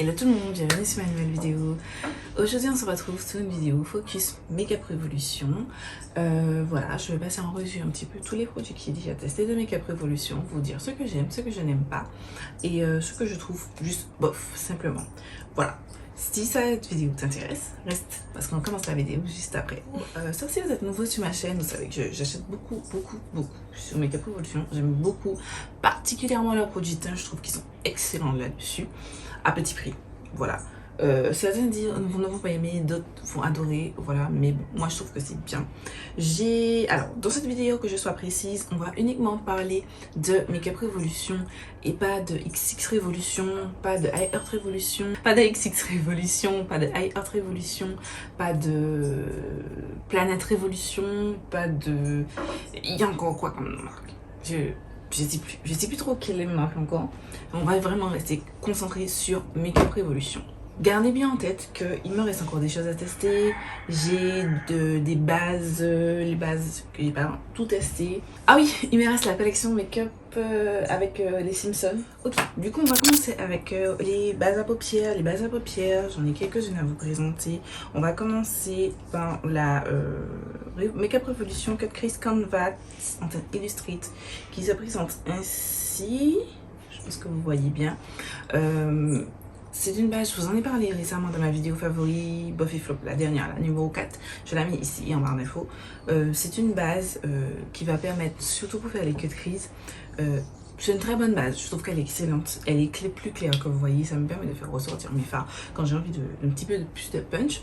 Hello tout le monde, bienvenue sur ma nouvelle vidéo. Aujourd'hui on se retrouve sur une vidéo focus Make-up Revolution. Voilà, je vais passer en revue un petit peu tous les produits qui sont déjà testés de Make-up Revolution, vous dire ce que j'aime, ce que je n'aime pas et ce que je trouve juste bof, simplement. Voilà, si cette vidéo t'intéresse, reste parce qu'on commence la vidéo juste après. Sauf si vous êtes nouveau sur ma chaîne, vous savez que j'achète beaucoup sur Make-up Revolution. J'aime beaucoup, particulièrement leurs produits teint, je trouve qu'ils sont excellents là-dessus. À petit prix, voilà. Certains ne vont pas aimer, d'autres vont adorer, voilà, mais bon, moi je trouve que c'est bien. Alors, dans cette vidéo, que je sois précise, on va uniquement parler de Make-up Revolution et pas de XX Revolution, pas de High Earth Revolution, pas de XX Revolution, pas de High Earth Revolution, pas de Planète Revolution, pas de... Il y a encore quoi comme marque? Je sais plus trop quelle est ma marque encore. On va vraiment rester concentré sur Make-up Revolution. Gardez bien en tête qu'il me reste encore des choses à tester. J'ai des bases, les bases que j'ai pas tout testé. Ah oui, il me reste la collection Make-up avec les Simpsons. Ok, du coup on va commencer avec les bases à paupières. Les bases à paupières, j'en ai quelques-unes à vous présenter. On va commencer par la Make-up Revolution Cut Crease Canvas en teinte Illustrate qui se présente ainsi. Je pense que vous voyez bien. C'est une base, je vous en ai parlé récemment dans ma vidéo favori Buffy Flop, la dernière, la numéro 4. Je l'ai mis ici en barre d'infos. C'est une base qui va permettre, surtout pour faire les cut crease, c'est une très bonne base. Je trouve qu'elle est excellente. Elle est plus claire, comme vous voyez. Ça me permet de faire ressortir mes fards quand j'ai envie d'un petit peu plus de punch.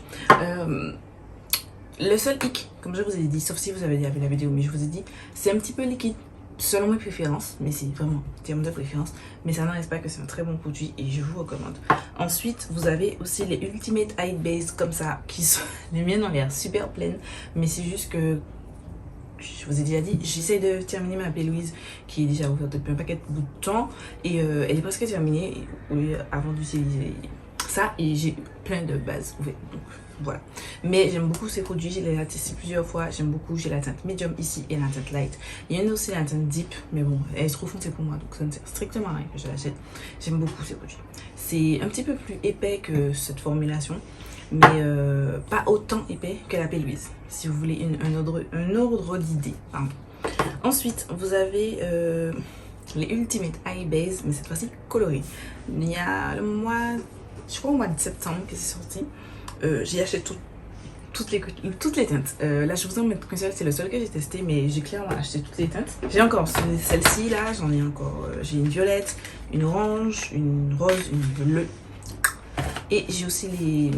Le seul hic, comme je vous ai dit, sauf si vous avez déjà vu la vidéo, mais je vous ai dit, c'est un petit peu liquide. Selon mes préférences, mais c'est vraiment en termes de préférence, mais ça n'arrête pas que c'est un très bon produit et je vous recommande. Ensuite, vous avez aussi les Ultimate Eye Base comme ça, qui sont les miennes ont l'air super pleines, mais c'est juste que je vous ai déjà dit, j'essaie de terminer ma P-Louise qui est déjà ouverte depuis un paquet de bout de temps et elle est presque terminée avant d'utiliser ça et j'ai plein de bases ouvertes. Donc voilà, mais j'aime beaucoup ces produits, je les ai testés plusieurs fois, j'aime beaucoup. J'ai la teinte medium ici et la teinte light. Il y en a aussi la teinte deep, mais bon, elle est trop foncée pour moi, donc ça ne sert strictement à rien que je l'achète. J'aime beaucoup ces produits. C'est un petit peu plus épais que cette formulation, mais pas autant épais que la P-Louise, si vous voulez un ordre d'idée. Ensuite, vous avez les Ultimate Eye Base, mais cette fois-ci colorées. Il y a le mois, je crois au mois de septembre que c'est sorti. J'ai acheté toutes les teintes. Là, je vous en mets qu'un seul, c'est le seul que j'ai testé, mais j'ai clairement acheté toutes les teintes. J'ai encore celle-ci, là, j'en ai encore. J'ai une violette, une orange, une rose, une bleue. Et j'ai aussi les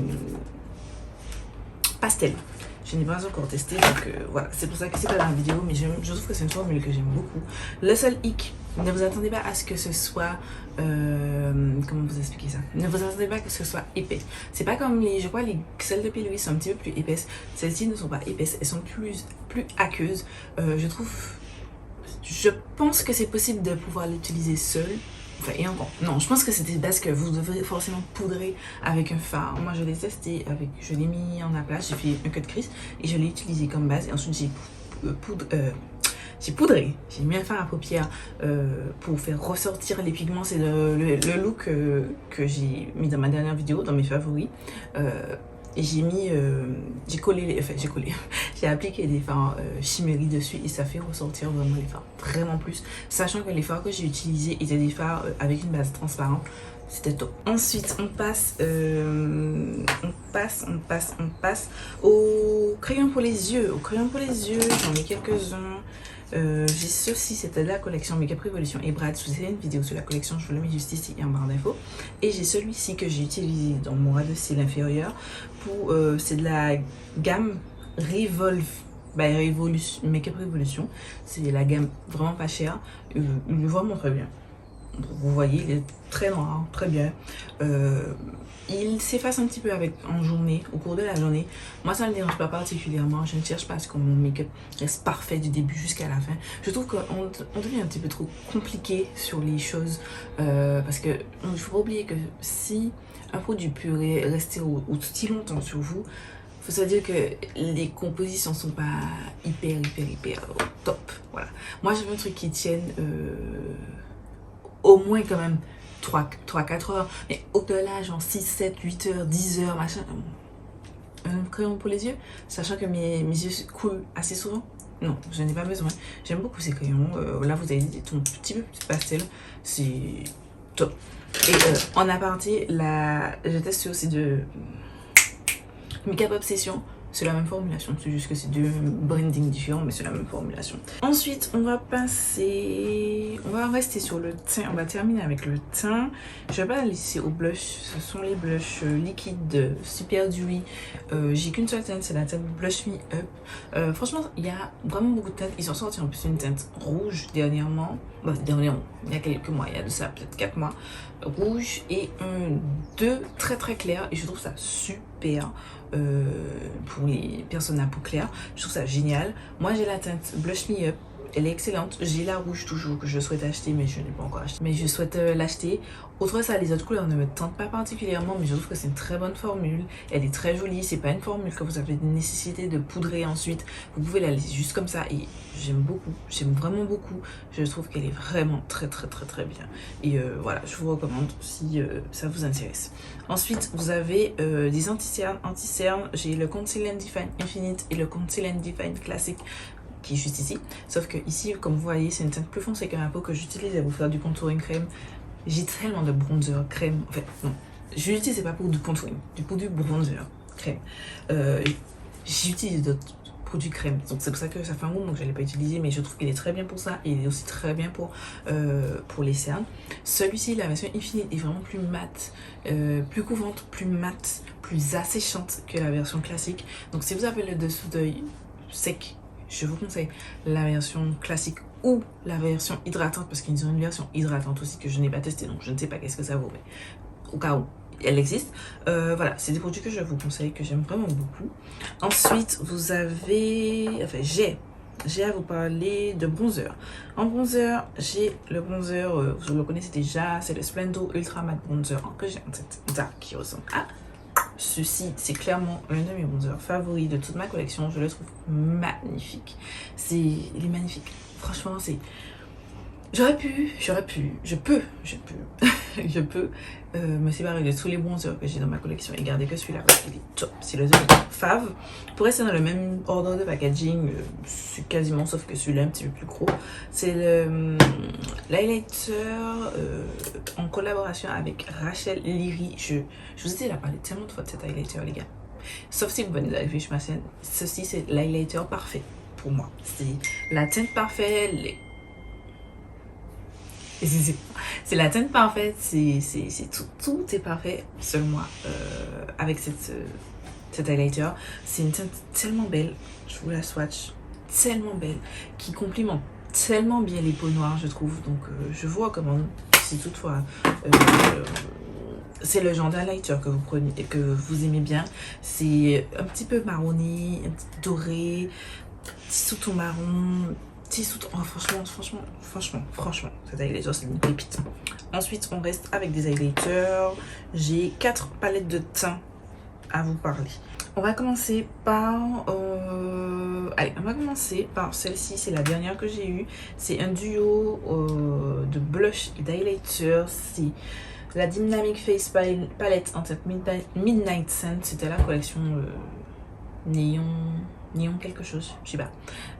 pastels. Je n'ai pas encore testé, donc voilà, c'est pour ça que c'est pas dans la vidéo, mais je trouve que c'est une formule que j'aime beaucoup. Le seul hic, ne vous attendez pas à ce que ce soit, comment vous expliquer ça? Ne vous attendez pas que ce soit épais. C'est pas comme je crois celles de P-Louise sont un petit peu plus épaisses. Celles-ci ne sont pas épaisses, elles sont plus aqueuses. Je pense que c'est possible de pouvoir l'utiliser seule. Enfin, et encore, non, je pense que c'est des bases que vous devrez forcément poudrer avec un fard. Moi, je l'ai testé je l'ai mis en aplat, j'ai fait un cut crease et je l'ai utilisé comme base. Et ensuite, j'ai poudré, j'ai mis un fard à paupières pour faire ressortir les pigments. C'est le look que j'ai mis dans ma dernière vidéo, dans mes favoris. Et j'ai appliqué des fards chimériques dessus et ça fait ressortir vraiment les fards vraiment plus, sachant que les fards que j'ai utilisés étaient des fards avec une base transparente. C'était top. Ensuite, on passe au crayon pour les yeux. Au crayon pour les yeux, j'en ai quelques-uns. J'ai ceci, c'était de la collection Make-up Revolution et Brad. Je vous ai fait une vidéo sur la collection, je vous le mets juste ici et en barre d'infos. Et j'ai celui-ci que j'ai utilisé dans mon ras de cils inférieur. C'est de la gamme Make-up Revolution. C'est la gamme vraiment pas chère. Il est vraiment très bien. Vous voyez, il est très noir, très bien. Il s'efface un petit peu en journée, au cours de la journée. Moi, ça ne me dérange pas particulièrement. Je ne cherche pas à ce que mon make-up reste parfait du début jusqu'à la fin. Je trouve qu'on devient un petit peu trop compliqué sur les choses. Parce que il ne faut pas oublier que si un produit peut rester aussi longtemps sur vous, il faut se dire que les compositions sont pas hyper top. Voilà. Moi, je veux un truc qui tienne au moins quand même 3-4 heures, mais au-delà, genre 6, 7, 8 heures, 10 heures, machin. Un crayon pour les yeux, sachant que mes yeux coulent assez souvent. Non, je n'ai pas besoin. J'aime beaucoup ces crayons. Là, vous avez des tons petit peu plus pastel. C'est top. Et en aparté, je teste aussi de Make Up Obsession. C'est la même formulation, c'est juste que c'est deux brandings différents, mais c'est la même formulation. Ensuite, on va rester sur le teint. On va terminer avec le teint. Je vais pas laisser au blush. Ce sont les blushs liquides Super Dewy. J'ai qu'une seule teinte, c'est la teinte Blush Me Up. Franchement, il y a vraiment beaucoup de teintes. Ils ont sorti en plus une teinte rouge dernièrement. Bah, dernièrement, il y a quelques mois, il y a de ça peut-être 4 mois. Rouge et deux très très clairs. Et je trouve ça super. Pour les personnes à peau claire, je trouve ça génial. Moi j'ai la teinte Blush Me Up, elle est excellente. J'ai la rouge toujours que je souhaite acheter, mais je n'ai pas encore acheté, mais je souhaite l'acheter. Autre ça, les autres couleurs ne me tentent pas particulièrement, mais je trouve que c'est une très bonne formule. Elle est très jolie, c'est pas une formule que vous avez nécessité de poudrer ensuite. Vous pouvez la laisser juste comme ça et j'aime beaucoup, j'aime vraiment beaucoup. Je trouve qu'elle est vraiment très bien. Et voilà, je vous recommande si ça vous intéresse. Ensuite, vous avez des anti-cernes. J'ai le Conceal and Define Infinite et le Conceal and Define Classique qui est juste ici. Sauf que ici, comme vous voyez, c'est une teinte plus foncée que ma peau que j'utilise à vous faire du contouring crème. J'ai tellement de bronzer crème. En fait, non, je l'utilise pas pour du contouring, pour du bronzer crème. J'utilise d'autres produits crème, donc c'est pour ça que ça fait un moment que je ne l'ai pas utilisé, mais je trouve qu'il est très bien pour ça et il est aussi très bien pour les cernes. Celui-ci, la version Infinite, est vraiment plus mat, plus couvrante, plus mat, plus asséchante que la version classique. Donc si vous avez le dessous d'œil sec, je vous conseille la version classique ou la version hydratante, parce qu'ils ont une version hydratante aussi que je n'ai pas testée, donc je ne sais pas qu'est-ce que ça vaut, mais au cas où elle existe. Voilà, c'est des produits que je vous conseille, que j'aime vraiment beaucoup. Ensuite, vous avez... Enfin, j'ai à vous parler de bronzer. En bronzer, j'ai le bronzer, vous le connaissez déjà, c'est le Splendor Ultra Matte Bronzer que j'ai en tête, qui ressemble à ceci. C'est clairement l'un de mes bronzers favoris de toute ma collection. Je le trouve magnifique. Il est magnifique. Franchement, c'est... je peux me séparer de tous les bronzers que j'ai dans ma collection et garder que celui-là parce qu'il est top. C'est le fave. Pour rester dans le même ordre de packaging, c'est quasiment, sauf que celui-là est un petit peu plus gros. C'est l'highlighter en collaboration avec Rachel Leary. Je vous ai déjà parlé tellement de fois de cet highlighter, les gars. Sauf si vous venez d'arriver sur ma chaîne. Ceci, c'est l'highlighter parfait pour moi. C'est la teinte parfaite, c'est la teinte parfaite, c'est tout est parfait selon moi avec cet highlighter. C'est une teinte tellement belle, je vous la swatch, tellement belle, qui complimente tellement bien les peaux noires, je trouve. Donc je vous recommande, si toutefois c'est le genre d'highlighter que vous prenez et que vous aimez bien. C'est un petit peu marronné, un petit doré, petit sous-ton marron. Oh, franchement, cet highlighter c'est une pépite. Ensuite, on reste avec des highlighters. J'ai 4 palettes de teint à vous parler. On va commencer par celle-ci, c'est la dernière que j'ai eue. C'est un duo de blush et d'highlighter. C'est la Dynamic Face Palette en teinte Midnight Sun. C'était la collection néon quelque chose, je sais pas,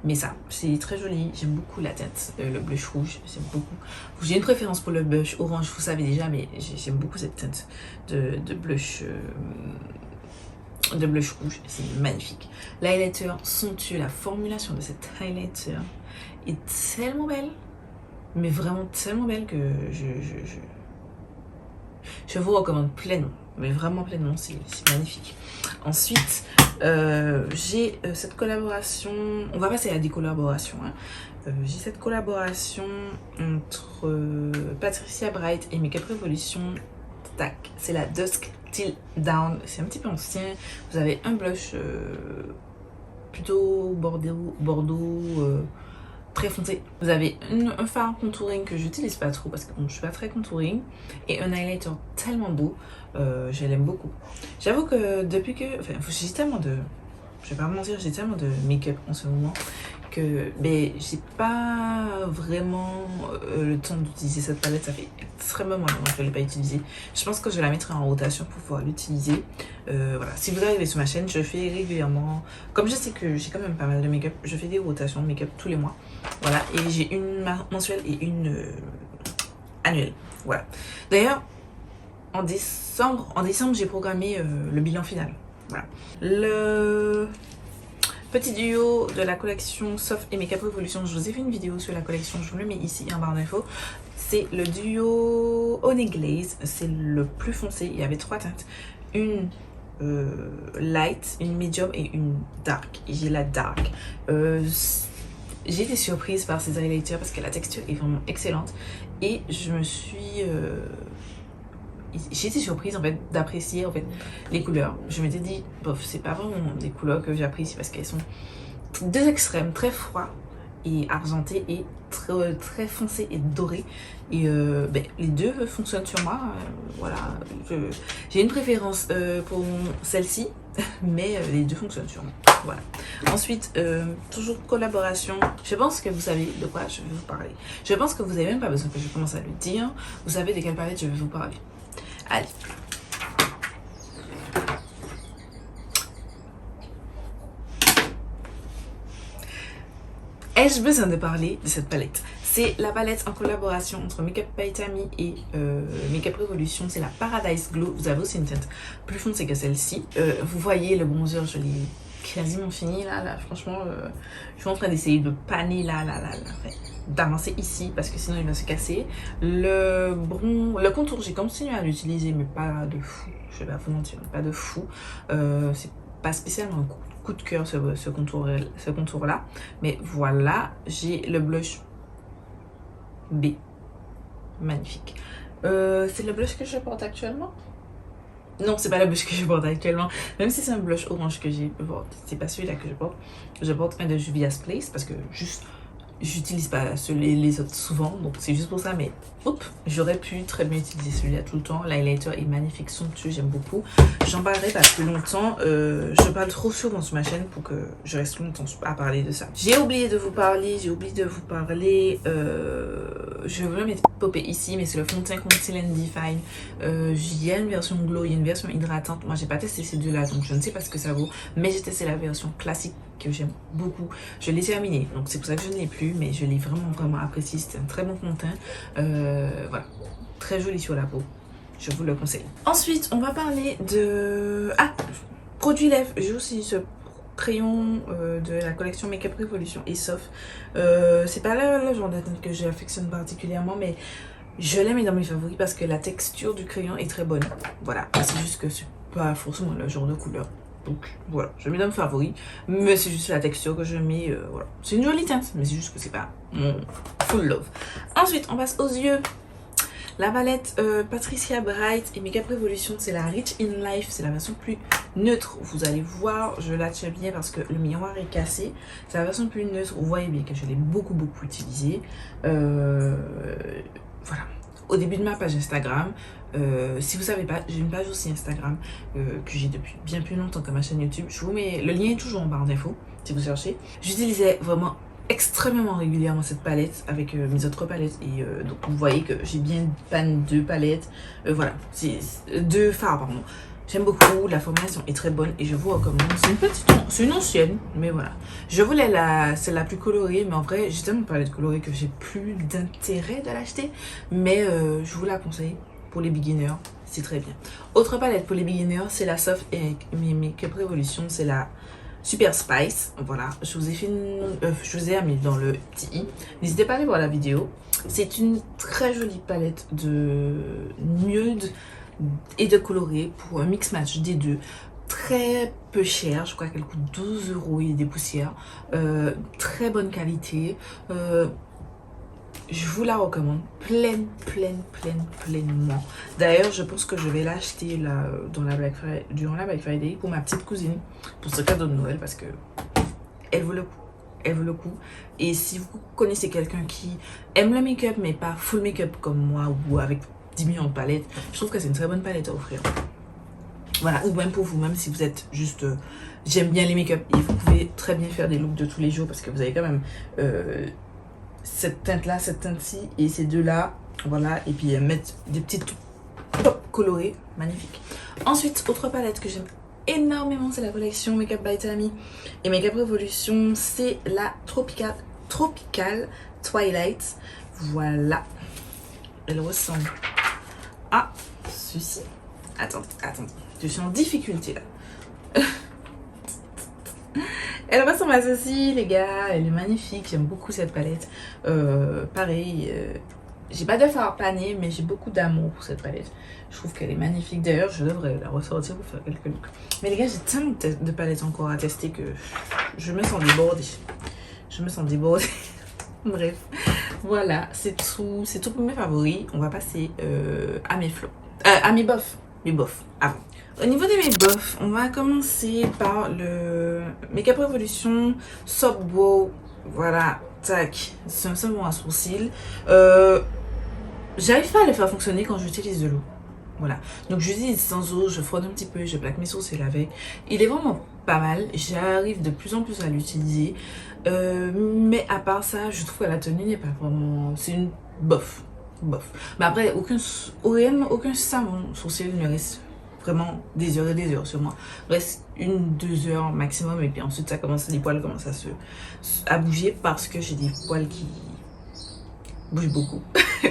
mais ça c'est très joli. J'aime beaucoup la teinte, le blush rouge, j'aime beaucoup. J'ai une préférence pour le blush orange, vous savez déjà, mais j'aime beaucoup cette teinte de blush rouge, c'est magnifique. L'highlighter somptueux, la formulation de cet highlighter est tellement belle, mais vraiment tellement belle que je vous recommande pleinement, mais vraiment pleinement, c'est magnifique. Ensuite, j'ai cette collaboration, on va passer à des collaborations, hein. J'ai cette collaboration entre Patricia Bright et Make Up Revolution. Tac, c'est la Dusk Till Down, c'est un petit peu ancien. Vous avez un blush plutôt bordeaux très foncé. Vous avez un fard contouring que j'utilise pas trop parce que bon, je suis pas très contouring, et un highlighter tellement beau, je l'aime beaucoup. J'avoue que depuis que, enfin, j'ai tellement de, je vais pas mentir, j'ai tellement de make-up en ce moment que j'ai pas vraiment le temps d'utiliser cette palette. Ça fait extrêmement longtemps que je ne l'ai pas utilisée. Je pense que je la mettrai en rotation pour pouvoir l'utiliser. Voilà. Si vous arrivez sur ma chaîne, je fais régulièrement, comme je sais que j'ai quand même pas mal de make-up, je fais des rotations de make-up tous les mois. Voilà. Et j'ai une mensuelle et une annuelle. Voilà. D'ailleurs, en décembre j'ai programmé le bilan final. Voilà. Le petit duo de la collection Soft et Makeup Revolution, je vous ai fait une vidéo sur la collection, je vous le mets ici en barre d'infos. C'est le duo Honey Glaze, c'est le plus foncé. Il y avait 3 teintes, une light, une medium et une dark. J'ai la dark. J'ai été surprise par ces highlighters parce que la texture est vraiment excellente et je me suis j'ai été surprise en fait d'apprécier en fait les couleurs. Je m'étais dit bof, c'est pas vraiment des couleurs que j'apprécie parce qu'elles sont deux extrêmes, très froid et argenté et très foncé et doré, et les deux fonctionnent sur moi. Voilà, j'ai une préférence pour celle-ci mais les deux fonctionnent sur moi. Voilà. Ensuite, toujours collaboration. Je pense que vous savez de quoi je vais vous parler. Je pense que vous n'avez même pas besoin que je commence à le dire. Vous savez de quelle palette je vais vous parler. Allez. Ai-je besoin de parler de cette palette? C'est la palette en collaboration entre Makeup by Tammy et Makeup Revolution. C'est la Paradise Glow. Vous avez aussi une teinte plus foncée que celle-ci. Vous voyez le bronzer, je l'ai quasiment fini là. Franchement, je suis en train d'essayer de paner là, d'avancer ici parce que sinon il va se casser. Le contour, j'ai continué à l'utiliser, mais pas de fou. Je vais pas vous mentir, pas de fou. C'est pas spécialement un coup de cœur ce contour là, mais voilà. J'ai le blush B, magnifique. C'est le blush que je porte actuellement? Non, c'est pas le blush que je porte actuellement, même si c'est un blush orange que j'ai porte, c'est pas celui-là que je porte un de Juvia's Place parce que juste j'utilise pas les autres souvent, donc c'est juste pour ça. Mais j'aurais pu très bien utiliser celui-là tout le temps. L'highlighter est magnifique, somptueux, j'aime beaucoup. J'en parlerai pas plus longtemps. Je parle trop souvent sur ma chaîne pour que je reste longtemps à parler de ça. J'ai oublié de vous parler. Je vais mettre popper ici, mais c'est le fond de teint Conceal and Define. Il y a une version glow, il y a une version hydratante. Moi j'ai pas testé ces deux là, donc je ne sais pas ce que ça vaut, mais j'ai testé la version classique que j'aime beaucoup. Je l'ai terminé, donc c'est pour ça que je ne l'ai plus, mais je l'ai vraiment apprécié. C'était un très bon fond de teint. Voilà, très joli sur la peau, je vous le conseille. Ensuite on va parler de produit lèvres. J'ai aussi ce crayon de la collection Makeup Revolution et Soft. C'est pas le genre de teinte que j'affectionne particulièrement, mais je l'aime dans mes favoris parce que la texture du crayon est très bonne. Voilà, c'est juste que c'est pas forcément le genre de couleur. Donc voilà, je mets dans mes favoris, mais c'est juste la texture que je mets. Voilà, c'est une jolie teinte, mais c'est juste que c'est pas mon full love. Ensuite, on passe aux yeux. La palette Patricia Bright et Makeup Revolution, c'est la Rich in Life, c'est la version plus neutre. Vous allez voir, je la tiens bien parce que le miroir est cassé. C'est la version plus neutre. Vous voyez bien que je l'ai beaucoup utilisée. Voilà. Au début de ma page Instagram, si vous savez pas, j'ai une page aussi Instagram que j'ai depuis bien plus longtemps que ma chaîne YouTube. Je vous mets, le lien est toujours en barre d'infos si vous cherchez. J'utilisais vraiment extrêmement régulièrement cette palette avec mes autres palettes, et donc vous voyez que j'ai bien panne 2 palettes. Voilà, c'est 2 fards pardon. J'aime beaucoup, la formulation est très bonne et je vous recommande. C'est une ancienne, mais voilà. Je voulais celle la plus colorée, mais en vrai, j'ai tellement parlé de colorée que j'ai plus d'intérêt de l'acheter. Mais je vous la conseille pour les beginners, c'est très bien. Autre palette pour les beginners, c'est la Soft et Makeup Revolution, c'est la Super Spice. Voilà, je vous ai fait je vous ai mis dans le petit i. N'hésitez pas à aller voir la vidéo. C'est une très jolie palette de nude et de coloré pour un mix match des deux. Très peu cher, je crois qu'elle coûte 12 € et des poussières. Très bonne qualité. Je vous la recommande pleinement. D'ailleurs, je pense que je vais l'acheter là durant la Black Friday pour ma petite cousine, pour ce cadeau de Noël, parce que elle vaut le coup. Elle vaut le coup. Et si vous connaissez quelqu'un qui aime le make-up mais pas full make-up comme moi, ou avec 10 millions de palettes, je trouve que c'est une très bonne palette à offrir. Voilà, ou même pour vous-même si vous êtes juste j'aime bien les make-up et vous pouvez très bien faire des looks de tous les jours parce que vous avez quand même cette teinte là, cette teinte-ci et ces deux là, voilà, et puis mettre des petites pop colorées, magnifique. Ensuite, autre palette que j'aime énormément, c'est la collection Makeup by Tammy et Makeup Revolution, c'est la Tropical Twilight. Voilà, elle ressemble à ceci. Attends, je suis en difficulté là. Elle ressemble à ceci, les gars. Elle est magnifique. J'aime beaucoup cette palette. Pareil, j'ai pas de fard pané, mais j'ai beaucoup d'amour pour cette palette. Je trouve qu'elle est magnifique. D'ailleurs, je devrais la ressortir pour faire quelques looks. Mais les gars, j'ai tellement de palettes encore à tester que je me sens débordée. Bref, voilà, c'est tout pour mes favoris. On va passer à mes flops. À mes bofs. Mes bofs, avant. Au niveau de mes bofs, on va commencer par le Makeup Revolution Soft Brow. Voilà, tac. C'est un savon à sourcils. J'arrive pas à le faire fonctionner quand j'utilise de l'eau. Voilà, donc j'utilise sans eau, je frotte un petit peu, je plaque mes sourcils avec. Il est vraiment pas mal, j'arrive de plus en plus à l'utiliser. Mais à part ça, je trouve que la tenue n'est pas vraiment... C'est une bof. Mais après, aucun savon sourcil ne reste vraiment des heures et des heures sur moi. Reste 1-2 heures maximum et puis ensuite les poils commencent à bouger parce que j'ai des poils qui bougent beaucoup.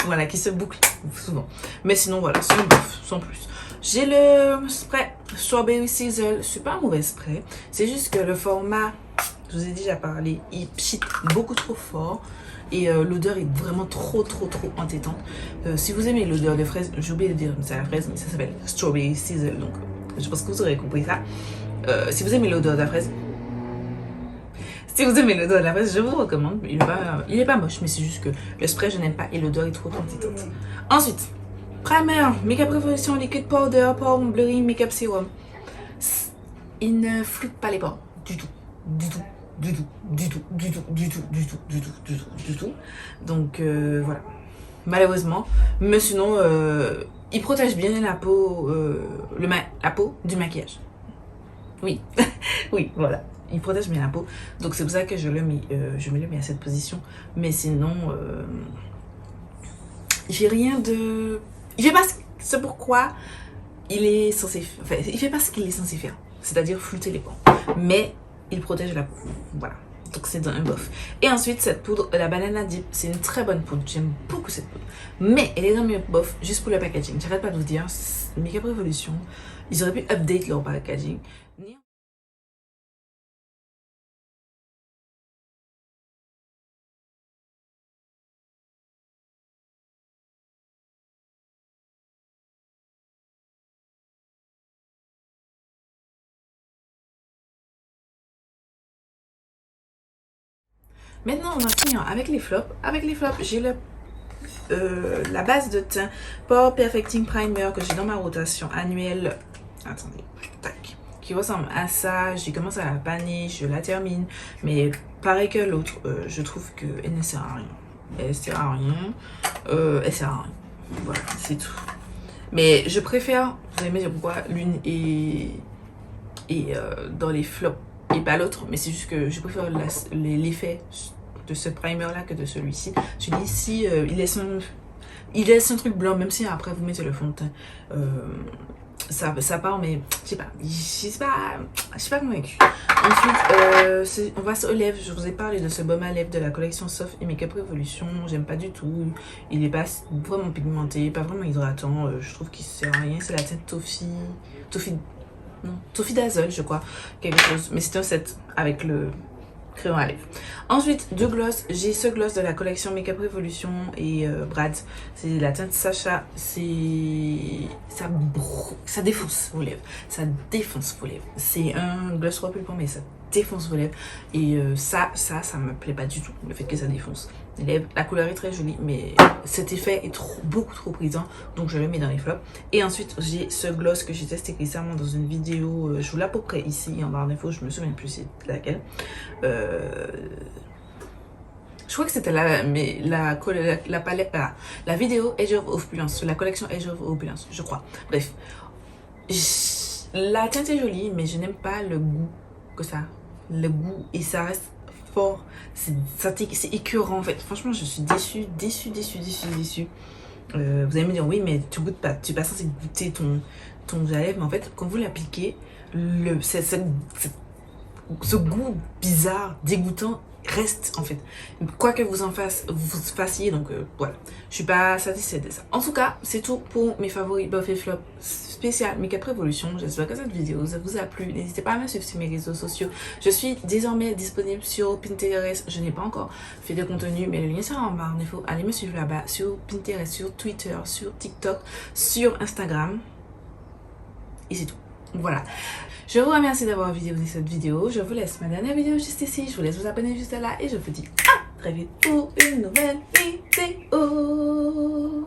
Voilà, qui se bouclent souvent. Mais sinon voilà, c'est une bouffe, sans plus. J'ai le spray Strawberry Sizzle, c'est pas un mauvais spray, c'est juste que le format, je vous ai déjà parlé, il pchit beaucoup trop fort. Et l'odeur est vraiment trop entêtante. Si vous aimez l'odeur de fraise, j'ai oublié de dire c'est la fraise, mais ça s'appelle Strawberry Sizzle. Donc je pense que vous aurez compris ça. Si vous aimez l'odeur de la fraise, je vous recommande. Il est pas moche, mais c'est juste que le spray je n'aime pas et l'odeur est trop entêtante. Ensuite, primer, Makeup Revolution Liquid Powder, Pore Blurring Makeup Serum. Il ne floute pas les pores du tout. Donc voilà, malheureusement, mais sinon il protège bien la peau, la peau du maquillage. Oui, oui, voilà, il protège bien la peau, donc c'est pour ça que je me le mets à cette position. Mais sinon j'ai rien de... Il fait pas ce pourquoi il est censé... Enfin, il fait pas ce qu'il est censé faire, c'est-à-dire flouter les pores, mais il protège la peau. Voilà, donc c'est un bof. Et ensuite cette poudre, la Banana Dip, c'est une très bonne poudre, j'aime beaucoup cette poudre, mais elle est dans mes bof juste pour le packaging. J'arrête pas de vous dire, Makeup Revolution, ils auraient pu update leur packaging. Maintenant, on va finir avec les flops. Avec les flops, j'ai la base de teint Pore Perfecting Primer que j'ai dans ma rotation annuelle. Attendez, tac. Qui ressemble à ça. J'ai commencé à la paner, je la termine. Mais pareil que l'autre, je trouve qu'elle ne sert à rien. Elle sert à rien. Voilà, c'est tout. Mais je préfère, vous allez me dire pourquoi l'une est dans les flops et pas l'autre, mais c'est juste que je préfère l'effet de ce primer là que de celui-ci. Celui-ci il laisse un truc blanc, même si après vous mettez le fond de teint ça part, mais je sais pas convaincue. Ensuite on va aux lèvres. Je vous ai parlé de ce baume à lèvres de la collection Soft et Makeup Revolution. J'aime pas du tout, il est pas vraiment pigmenté, pas vraiment hydratant, je trouve qu'il sert à rien. C'est la teinte Toffee Dazzle, je crois, quelque chose, mais c'est un set avec le crayon à lèvres. Ensuite, deux gloss. J'ai ce gloss de la collection Makeup Revolution et Brad. C'est la teinte Sacha. Ça défonce vos lèvres. Ça défonce vos lèvres. C'est un gloss repulpant, mais ça défonce vos lèvres. Et ça me plaît pas du tout, le fait que ça défonce les lèvres. La couleur est très jolie, mais cet effet est beaucoup trop présent, donc je le mets dans les flops. Et ensuite, j'ai ce gloss que j'ai testé récemment dans une vidéo. Je vous l'ai à peu près ici en barre d'infos, je me souviens plus c'est laquelle. Je crois que c'était la palette, la vidéo Age of Opulence, la collection Age of Opulence, je crois. Bref, La teinte est jolie, mais je n'aime pas le goût que ça. Le goût, et ça reste fort. C'est écœurant en fait. Franchement, je suis déçue. Vous allez me dire, oui, mais tu goûtes pas. Tu n'es pas censé goûter ton rouge à lèvres. Mais en fait, quand vous l'appliquez, ce goût bizarre, dégoûtant, reste en fait. Quoi que vous fassiez, donc voilà. Je suis pas satisfaite de ça. En tout cas, c'est tout pour mes favoris Buff et Flop spécial Make-up Révolution. J'espère que cette vidéo ça vous a plu. N'hésitez pas à me suivre sur mes réseaux sociaux. Je suis désormais disponible sur Pinterest. Je n'ai pas encore fait de contenu, mais le lien sera en barre d'infos. Allez me suivre là-bas sur Pinterest, sur Twitter, sur TikTok, sur Instagram. Et c'est tout. Voilà. Je vous remercie d'avoir visionné cette vidéo. Je vous laisse ma dernière vidéo juste ici. Je vous laisse vous abonner juste là. Et je vous dis à très vite pour une nouvelle vidéo.